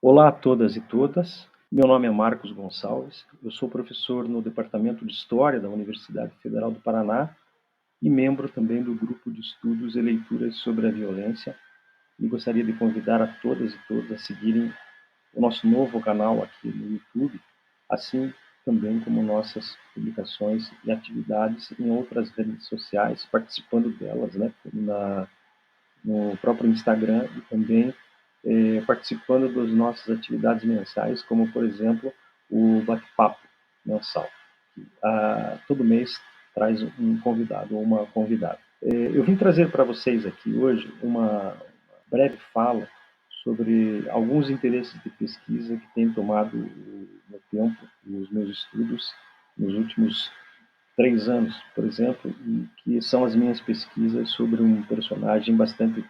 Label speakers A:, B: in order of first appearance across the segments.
A: Olá a todas e todas, meu nome é Marcos Gonçalves, eu sou professor no Departamento de História da Universidade Federal do Paraná e membro também do Grupo de Estudos e Leituras sobre a Violência, e gostaria de convidar a todas e todos a seguirem o nosso novo canal aqui no YouTube, assim também como nossas publicações e atividades em outras redes sociais, participando delas, né, no próprio Instagram e também participando das nossas atividades mensais, como, por exemplo, o bate-papo mensal. Todo mês traz um convidado ou uma convidada. Eu vim trazer para vocês aqui hoje uma breve fala sobre alguns interesses de pesquisa que têm tomado o meu tempo e os meus estudos nos últimos 3 anos, por exemplo, e que são as minhas pesquisas sobre um personagem bastante,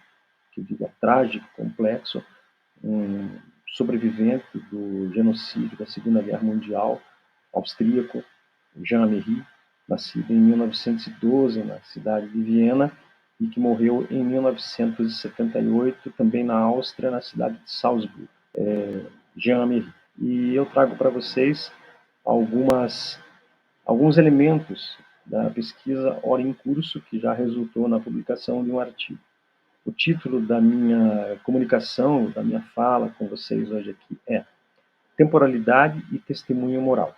A: que eu diga, trágico, complexo, um sobrevivente do genocídio da Segunda Guerra Mundial, austríaco, Jean Améry, nascido em 1912 na cidade de Viena e que morreu em 1978 também na Áustria, na cidade de Salzburg. Jean Améry. E eu trago para vocês alguns elementos da pesquisa Hora em Curso, que já resultou na publicação de um artigo. O título da minha comunicação, da minha fala com vocês hoje aqui é Temporalidade e Testemunho Moral,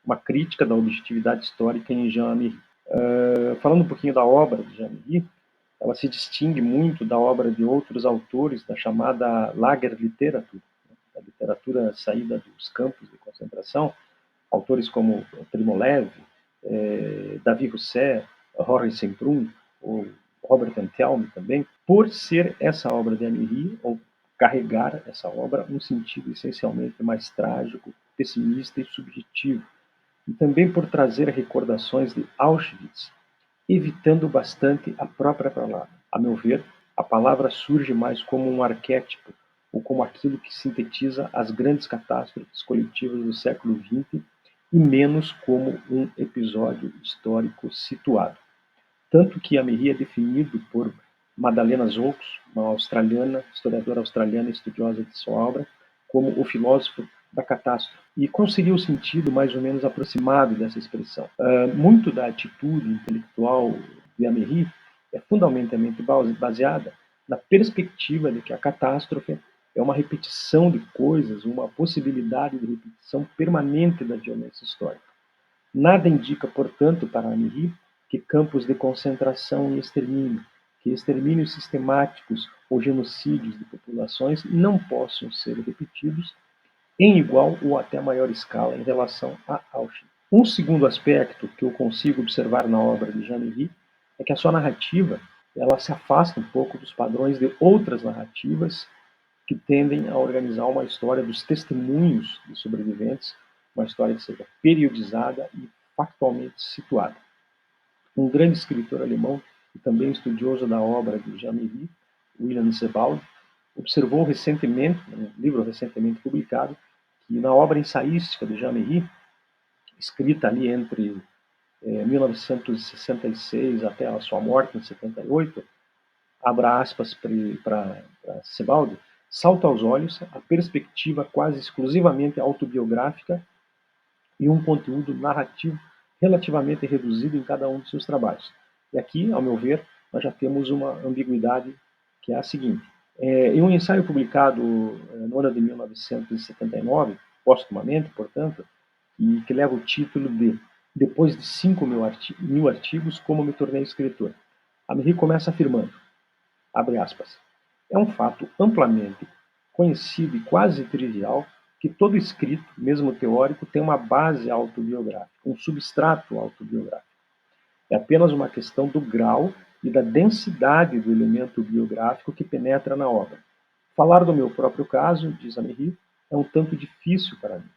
A: uma crítica da objetividade histórica em Jean Améry. Falando um pouquinho da obra de Jean Améry, ela se distingue muito da obra de outros autores da chamada Lagerliteratur, da literatura saída dos campos de concentração, autores como Primo Levi, Davi Rousset, Rory Semprún, ou Robert Antelme também, por ser essa obra de Améry, ou carregar essa obra um sentido essencialmente mais trágico, pessimista e subjetivo, e também por trazer recordações de Auschwitz, evitando bastante a própria palavra. A meu ver, a palavra surge mais como um arquétipo, ou como aquilo que sintetiza as grandes catástrofes coletivas do século XX, e menos como um episódio histórico situado. Tanto que Améry é definido por Madalena Zoux, uma australiana, historiadora australiana estudiosa de sua obra, como o filósofo da catástrofe. E qual seria o sentido mais ou menos aproximado dessa expressão? Muito da atitude intelectual de Améry é fundamentalmente baseada na perspectiva de que a catástrofe é uma repetição de coisas, uma possibilidade de repetição permanente da violência histórica. Nada indica, portanto, para Améry que campos de concentração e extermínio, que extermínios sistemáticos ou genocídios de populações não possam ser repetidos em igual ou até maior escala em relação a Auschwitz. Um segundo aspecto que eu consigo observar na obra de Jean Améry é que a sua narrativa ela se afasta um pouco dos padrões de outras narrativas que tendem a organizar uma história dos testemunhos de sobreviventes, uma história que seja periodizada e factualmente situada. Um grande escritor alemão e também estudioso da obra de Jean Améry, William Sebald, observou recentemente, num livro recentemente publicado, que na obra ensaística de Jean Améry, escrita ali entre 1966 até a sua morte em 78, abra aspas para Sebald, salta aos olhos a perspectiva quase exclusivamente autobiográfica e um conteúdo narrativo relativamente reduzido em cada um de seus trabalhos. E aqui, ao meu ver, nós já temos uma ambiguidade que é a seguinte. Em um ensaio publicado no ano de 1979, postumamente, portanto, e que leva o título de Depois de 5.000 artigos, como me tornei escritor, Améry começa afirmando, abre aspas, é um fato amplamente conhecido e quase trivial que todo escrito, mesmo teórico, tem uma base autobiográfica, um substrato autobiográfico. É apenas uma questão do grau e da densidade do elemento biográfico que penetra na obra. Falar do meu próprio caso, diz Améry, é um tanto difícil para mim,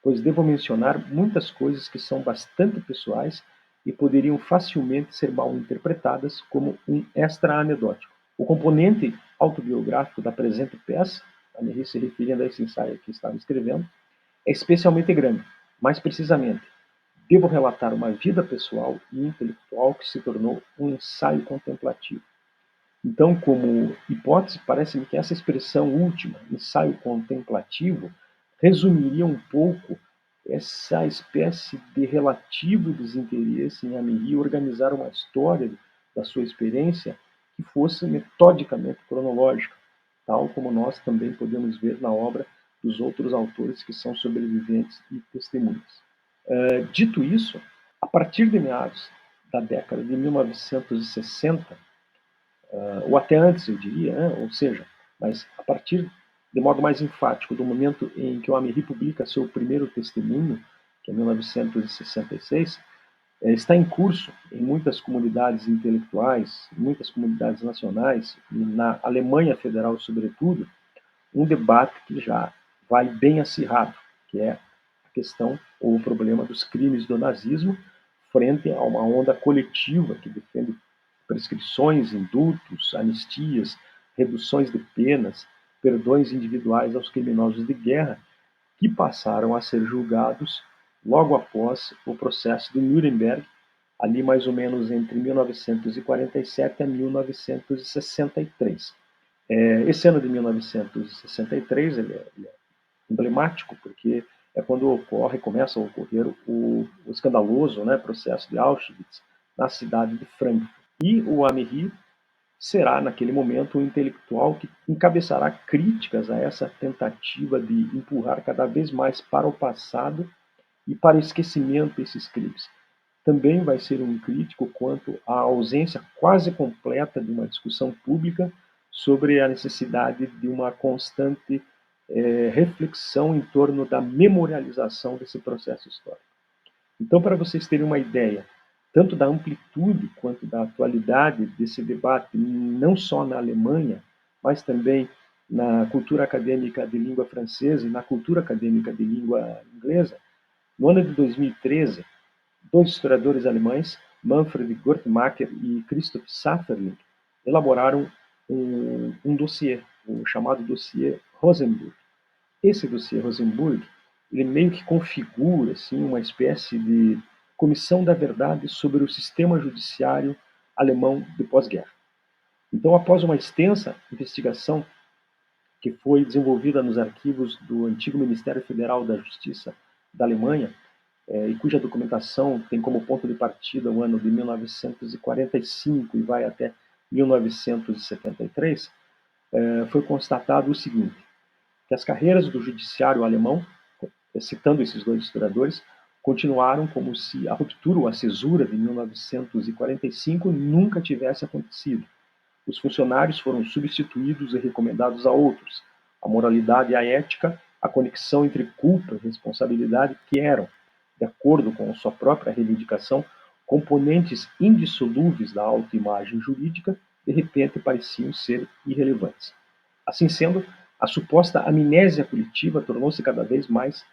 A: pois devo mencionar muitas coisas que são bastante pessoais e poderiam facilmente ser mal interpretadas como um extra anedótico. O componente autobiográfico da presente peça, Améry se referindo a esse ensaio que estava escrevendo, é especialmente grande. Mais precisamente, devo relatar uma vida pessoal e intelectual que se tornou um ensaio contemplativo. Então, como hipótese, parece-me que essa expressão última, ensaio contemplativo, resumiria um pouco essa espécie de relativo desinteresse em Amiri organizar uma história da sua experiência que fosse metodicamente cronológica, tal como nós também podemos ver na obra dos outros autores que são sobreviventes e testemunhas. Dito isso, a partir de meados da década de 1960, ou até antes, eu diria, né? Ou seja, mas a partir, de modo mais enfático, do momento em que o Amiri publica seu primeiro testemunho, que é 1966, está em curso em muitas comunidades intelectuais, em muitas comunidades nacionais, e na Alemanha Federal, sobretudo, um debate que já vai bem acirrado, que é a questão ou o problema dos crimes do nazismo, frente a uma onda coletiva que defende prescrições, indultos, anistias, reduções de penas, perdões individuais aos criminosos de guerra, que passaram a ser julgados logo após o processo de Nuremberg, ali mais ou menos entre 1947 a 1963. Esse ano de 1963 ele é emblemático porque é quando começa a ocorrer o escandaloso, né, processo de Auschwitz na cidade de Frankfurt. E o Amiri será, naquele momento, o intelectual que encabeçará críticas a essa tentativa de empurrar cada vez mais para o passado e para o esquecimento esses crimes. Também vai ser um crítico quanto à ausência quase completa de uma discussão pública sobre a necessidade de uma constante reflexão em torno da memorialização desse processo histórico. Então, para vocês terem uma ideia, tanto da amplitude quanto da atualidade desse debate, não só na Alemanha, mas também na cultura acadêmica de língua francesa e na cultura acadêmica de língua inglesa, no ano de 2013, dois historiadores alemães, Manfred Gortmacher e Christoph Safferling, elaboraram um dossiê, o chamado dossiê Rosenburg. Esse dossiê Rosenburg, ele meio que configura assim, uma espécie de comissão da verdade sobre o sistema judiciário alemão de pós-guerra. Então, após uma extensa investigação que foi desenvolvida nos arquivos do antigo Ministério Federal da Justiça da Alemanha, e cuja documentação tem como ponto de partida o ano de 1945 e vai até 1973, foi constatado o seguinte, que as carreiras do judiciário alemão, citando esses dois historiadores, continuaram como se a ruptura ou a cesura de 1945 nunca tivesse acontecido. Os funcionários foram substituídos e recomendados a outros. A moralidade e a ética, a conexão entre culpa e responsabilidade, que eram, de acordo com sua própria reivindicação, componentes indissolúveis da autoimagem jurídica, de repente pareciam ser irrelevantes. Assim sendo, a suposta amnésia coletiva tornou-se cada vez mais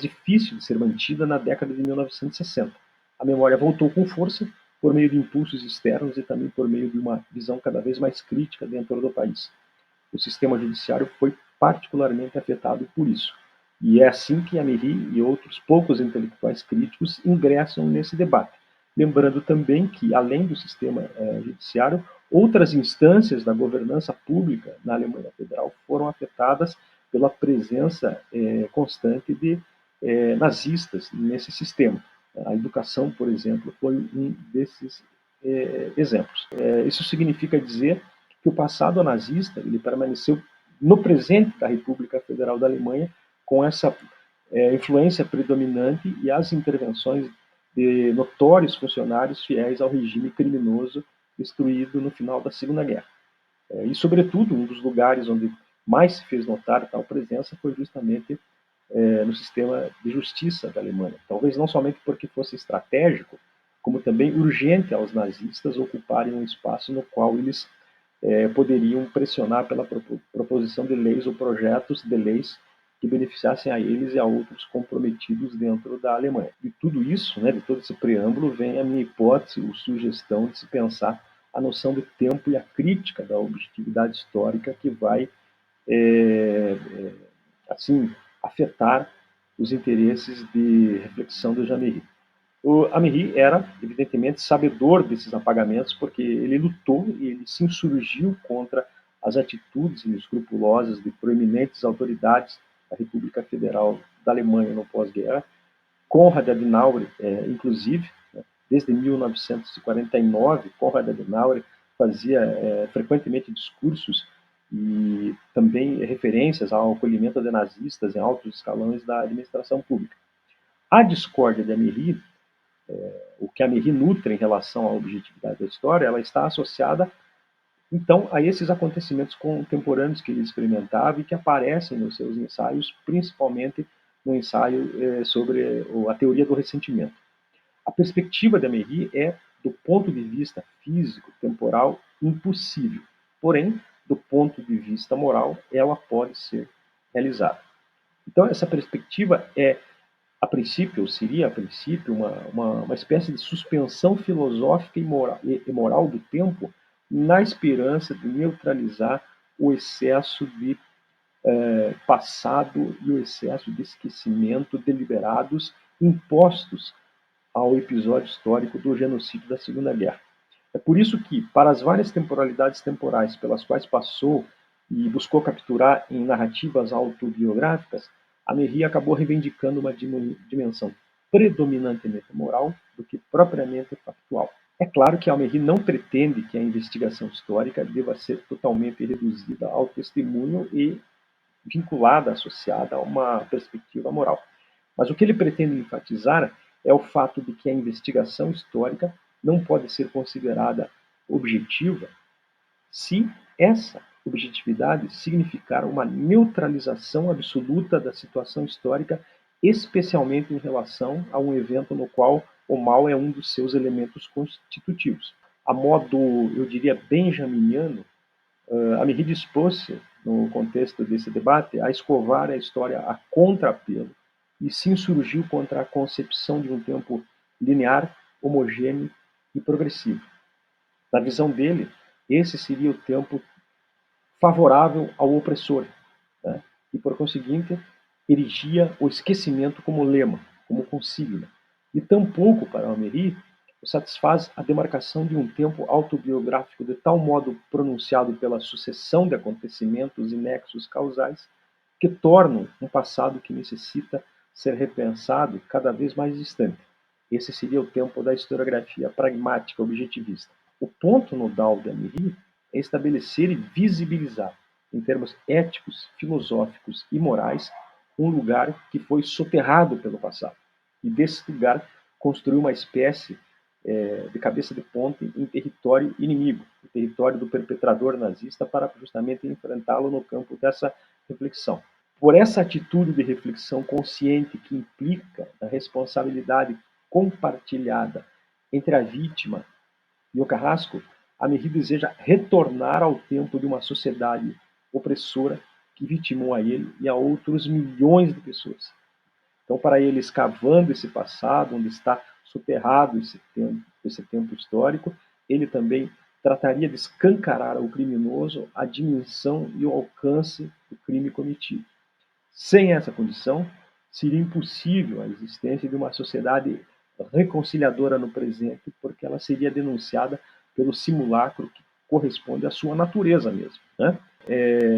A: difícil de ser mantida na década de 1960. A memória voltou com força por meio de impulsos externos e também por meio de uma visão cada vez mais crítica dentro do país. O sistema judiciário foi particularmente afetado por isso. E é assim que Amiri e outros poucos intelectuais críticos ingressam nesse debate. Lembrando também que, além do sistema judiciário, outras instâncias da governança pública na Alemanha Federal foram afetadas pela presença constante de nazistas nesse sistema. A educação, por exemplo, foi um desses exemplos. Isso significa dizer que o passado nazista ele permaneceu no presente da República Federal da Alemanha com essa influência predominante e as intervenções de notórios funcionários fiéis ao regime criminoso destruído no final da Segunda Guerra. E, sobretudo, um dos lugares onde mais se fez notar tal presença foi justamente no sistema de justiça da Alemanha. Talvez não somente porque fosse estratégico, como também urgente aos nazistas ocuparem um espaço no qual eles poderiam pressionar pela proposição de leis ou projetos de leis que beneficiassem a eles e a outros comprometidos dentro da Alemanha. De tudo isso, né, de todo esse preâmbulo, vem a minha hipótese ou sugestão de se pensar a noção de tempo e a crítica da objetividade histórica que vai, assim, afetar os interesses de reflexão do Jameri. O Amiri era, evidentemente, sabedor desses apagamentos, porque ele lutou e ele se insurgiu contra as atitudes inescrupulosas de proeminentes autoridades da República Federal da Alemanha no pós-guerra. Konrad Adenauer, inclusive, né, desde 1949, Konrad Adenauer fazia frequentemente discursos e também referências ao acolhimento de nazistas em altos escalões da administração pública. A discórdia de Amiri, o que a Amiri nutre em relação à objetividade da história, ela está associada, então, a esses acontecimentos contemporâneos que ele experimentava e que aparecem nos seus ensaios, principalmente no ensaio sobre a teoria do ressentimento. A perspectiva de Amiri é, do ponto de vista físico, temporal, impossível. Porém, do ponto de vista moral, ela pode ser realizada. Então, essa perspectiva é, a princípio, seria a princípio uma espécie de suspensão filosófica e moral do tempo, na esperança de neutralizar o excesso de passado e o excesso de esquecimento deliberados impostos ao episódio histórico do genocídio da Segunda Guerra. É por isso que, para as várias temporalidades temporais pelas quais passou e buscou capturar em narrativas autobiográficas, Amiri acabou reivindicando uma dimensão predominantemente moral do que propriamente factual. É claro que Amiri não pretende que a investigação histórica deva ser totalmente reduzida ao testemunho e vinculada, associada a uma perspectiva moral. Mas o que ele pretende enfatizar é o fato de que a investigação histórica não pode ser considerada objetiva se essa objetividade significar uma neutralização absoluta da situação histórica, especialmente em relação a um evento no qual o mal é um dos seus elementos constitutivos. A modo, eu diria, benjaminiano, Amiri dispôs-se, no contexto desse debate, a escovar a história a contrapelo e se insurgiu contra a concepção de um tempo linear, homogêneo e progressivo. Na visão dele, esse seria o tempo favorável ao opressor, né? E, por conseguinte, erigia o esquecimento como lema, como consigna. E tampouco, para Amiri, satisfaz a demarcação de um tempo autobiográfico de tal modo pronunciado pela sucessão de acontecimentos e nexos causais que tornam um passado que necessita ser repensado cada vez mais distante. Esse seria o tempo da historiografia pragmática objetivista. O ponto nodal de Amiri é estabelecer e visibilizar, em termos éticos, filosóficos e morais, um lugar que foi soterrado pelo passado. E desse lugar construir uma espécie de cabeça de ponte em território inimigo, o território do perpetrador nazista, para justamente enfrentá-lo no campo dessa reflexão. Por essa atitude de reflexão consciente que implica a responsabilidade compartilhada entre a vítima e o carrasco, Amiri deseja retornar ao tempo de uma sociedade opressora que vitimou a ele e a outros milhões de pessoas. Então, para ele, escavando esse passado, onde está soterrado esse tempo histórico, ele também trataria de escancarar ao criminoso a dimensão e o alcance do crime cometido. Sem essa condição, seria impossível a existência de uma sociedade reconciliadora no presente, porque ela seria denunciada pelo simulacro que corresponde à sua natureza mesmo, né?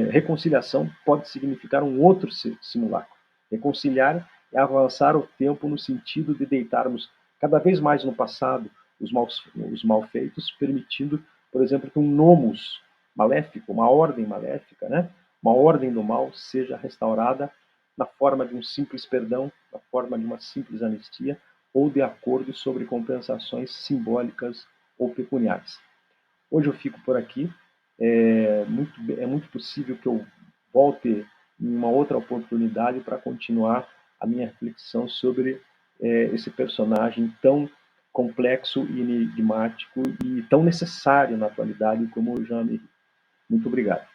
A: Reconciliação pode significar um outro simulacro. Reconciliar é avançar o tempo no sentido de deitarmos cada vez mais no passado os malfeitos, permitindo, por exemplo, que um nomos maléfico, uma ordem maléfica, né? Uma ordem do mal seja restaurada na forma de um simples perdão, na forma de uma simples anistia ou de acordos sobre compensações simbólicas ou pecuniárias. Hoje eu fico por aqui. É muito possível que eu volte em uma outra oportunidade para continuar a minha reflexão sobre esse personagem tão complexo e enigmático e tão necessário na atualidade como o Jean Amiri. Muito obrigado.